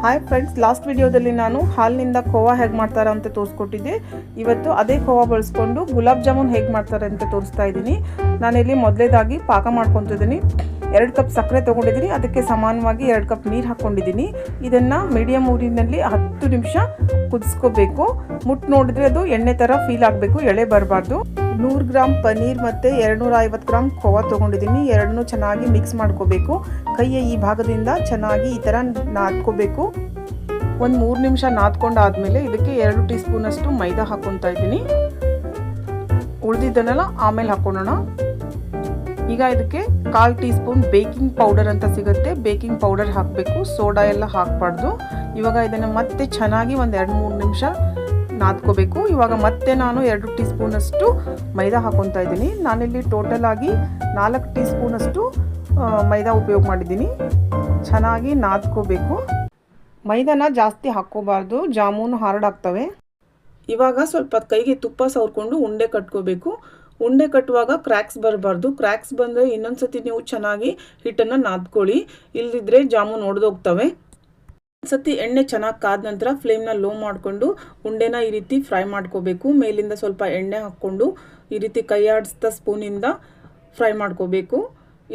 Hi friends, last ವಿಡಿಯೋದಲ್ಲಿ ನಾನು ಹಾಲಿನಿಂದ ಖೋವಾ ಹೇಗೆ ಮಾಡ್ತಾರೆ ಅಂತ ತೋರಿಸ್ಕೊಟ್ಟಿದ್ದೆ. ಇವತ್ತು ಅದೇ ಖೋವಾ ಬಳಸ್ಕೊಂಡು ಗುಲಾಬ್ ಜಾಮೂನ್ ಹೇಗೆ ಮಾಡ್ತಾರೆ ಅಂತ ತೋರಿಸ್ತಾ ಇದ್ದೀನಿ. ನಾನಿಲ್ಲಿ ಮೊದಲೇದಾಗಿ ಪಾಕ ಮಾಡ್ಕೊತಿದ್ದೀನಿ. 2 ಕಪ್ ಸಕ್ಕರೆ ತೊಗೊಂಡಿದ್ದೀನಿ, ಅದಕ್ಕೆ ಸಮಾನವಾಗಿ 2 ಕಪ್ ನೀರು ಹಾಕ್ಕೊಂಡಿದ್ದೀನಿ. ಇದನ್ನು ಮೀಡಿಯಮ್ ಊರಿನಲ್ಲಿ 10 ನಿಮಿಷ ಕುದಿಸ್ಕೋಬೇಕು. ಮುಟ್ಟು ನೋಡಿದ್ರೆ ಅದು ಎಣ್ಣೆ ಥರ ಫೀಲ್ ಆಗಬೇಕು, ಎಳೆ ಬರಬಾರ್ದು. 100 ಗ್ರಾಮ್ ಪನ್ನೀರ್ ಮತ್ತು 250 ಗ್ರಾಮ್ ಖೋವಾ ತೊಗೊಂಡಿದ್ದೀನಿ. ಎರಡನ್ನೂ ಚೆನ್ನಾಗಿ ಮಿಕ್ಸ್ ಮಾಡ್ಕೋಬೇಕು. ಕೈಯ ಈ ಭಾಗದಿಂದ ಚೆನ್ನಾಗಿ ಈ ಥರ ನಾದ್ಕೋಬೇಕು. ಒಂದು 3 ನಿಮಿಷ ನಾದ್ಕೊಂಡಾದಮೇಲೆ ಇದಕ್ಕೆ 2 ಟೀ ಸ್ಪೂನಷ್ಟು ಮೈದಾ ಹಾಕ್ಕೊತಾ ಇದ್ದೀನಿ. ಉಳಿದಿದ್ದನ್ನೆಲ್ಲ ಆಮೇಲೆ ಹಾಕ್ಕೊಳ್ಳೋಣ. ಈಗ ಇದಕ್ಕೆ 1/4 ಟೀ ಸ್ಪೂನ್ ಬೇಕಿಂಗ್ ಪೌಡರ್ ಅಂತ ಸಿಗುತ್ತೆ, ಬೇಕಿಂಗ್ ಪೌಡರ್ ಹಾಕಬೇಕು. ಸೋಡಾ ಎಲ್ಲ ಹಾಕಬಾರ್ದು. ಇವಾಗ ಇದನ್ನು ಮತ್ತೆ ಚೆನ್ನಾಗಿ ಒಂದು 2-3 ನಿಮಿಷ ನಾದ್ಕೋಬೇಕು. ಇವಾಗ ಮತ್ತೆ ನಾನು 2 ಟೀ ಸ್ಪೂನಷ್ಟು ಮೈದಾ ಹಾಕ್ಕೊತಾ ಇದ್ದೀನಿ. ನಾನಿಲ್ಲಿ ಟೋಟಲ್ ಆಗಿ 4 ಟೀ ಸ್ಪೂನಷ್ಟು ಮೈದಾ ಉಪಯೋಗ ಮಾಡಿದ್ದೀನಿ. ಚೆನ್ನಾಗಿ ನಾದ್ಕೋಬೇಕು. ಮೈದಾನ ಜಾಸ್ತಿ ಹಾಕ್ಕೋಬಾರ್ದು, ಜಾಮೂನು ಹಾರ್ಡ್ ಆಗ್ತವೆ. ಇವಾಗ ಸ್ವಲ್ಪ ಕೈಗೆ ತುಪ್ಪ ಸವರ್ಕೊಂಡು ಉಂಡೆ ಕಟ್ಕೋಬೇಕು. ಉಂಡೆ ಕಟ್ಟುವಾಗ ಕ್ರ್ಯಾಕ್ಸ್ ಬರಬಾರ್ದು. ಕ್ರ್ಯಾಕ್ಸ್ ಬಂದರೆ ಇನ್ನೊಂದು ಸತಿ ನೀವು ಚೆನ್ನಾಗಿ ಹಿಟ್ಟನ್ನು ನಾದ್ಕೊಳ್ಳಿ, ಇಲ್ಲದಿದ್ದರೆ ಜಾಮೂನು ಒಡೆದೋಗ್ತವೆ. ಸತಿ ಎಣ್ಣೆ ಚೆನ್ನಾಗಿ ಕಾದ ನಂತರ ಫ್ಲೇಮ್ನ ಲೋ ಮಾಡಿಕೊಂಡು ಉಂಡೆನ ಈ ರೀತಿ ಫ್ರೈ ಮಾಡ್ಕೋಬೇಕು. ಮೇಲಿಂದ ಸ್ವಲ್ಪ ಎಣ್ಣೆ ಹಾಕ್ಕೊಂಡು ಈ ರೀತಿ ಕೈ ಆಡಿಸ್ತಾ ಸ್ಪೂನಿಂದ ಫ್ರೈ ಮಾಡ್ಕೋಬೇಕು.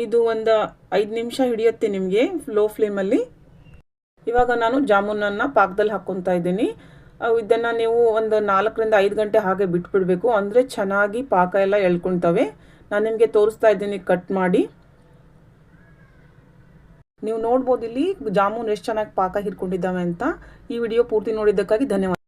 ಇದು ಒಂದು 5 ನಿಮಿಷ ಹಿಡಿಯುತ್ತೆ ನಿಮಗೆ ಲೋ ಫ್ಲೇಮಲ್ಲಿ. ಇವಾಗ ನಾನು ಜಾಮೂನನ್ನು ಪಾಕದಲ್ಲಿ ಹಾಕ್ಕೊತಾ ಇದ್ದೀನಿ. ಇದನ್ನು ನೀವು ಒಂದು 4-5 ಗಂಟೆ ಹಾಗೆ ಬಿಟ್ಬಿಡಬೇಕು, ಅಂದರೆ ಚೆನ್ನಾಗಿ ಪಾಕ ಎಲ್ಲ ಎಳ್ಕೊಳ್ತವೆ. ನಾನು ನಿಮಗೆ ತೋರಿಸ್ತಾ ಇದ್ದೀನಿ ಕಟ್ ಮಾಡಿ. ನೀವು ನೋಡ್ಬೋದು ಇಲ್ಲಿ ಜಾಮೂನ್ ಎಷ್ಟು ಚೆನ್ನಾಗಿ ಪಾಕ ಹಿಡ್ಕೊಂಡಿದ್ದಾವೆ ಅಂತ. ಈ ವಿಡಿಯೋ ಪೂರ್ತಿ ನೋಡಿದ್ದಕ್ಕಾಗಿ ಧನ್ಯವಾದ.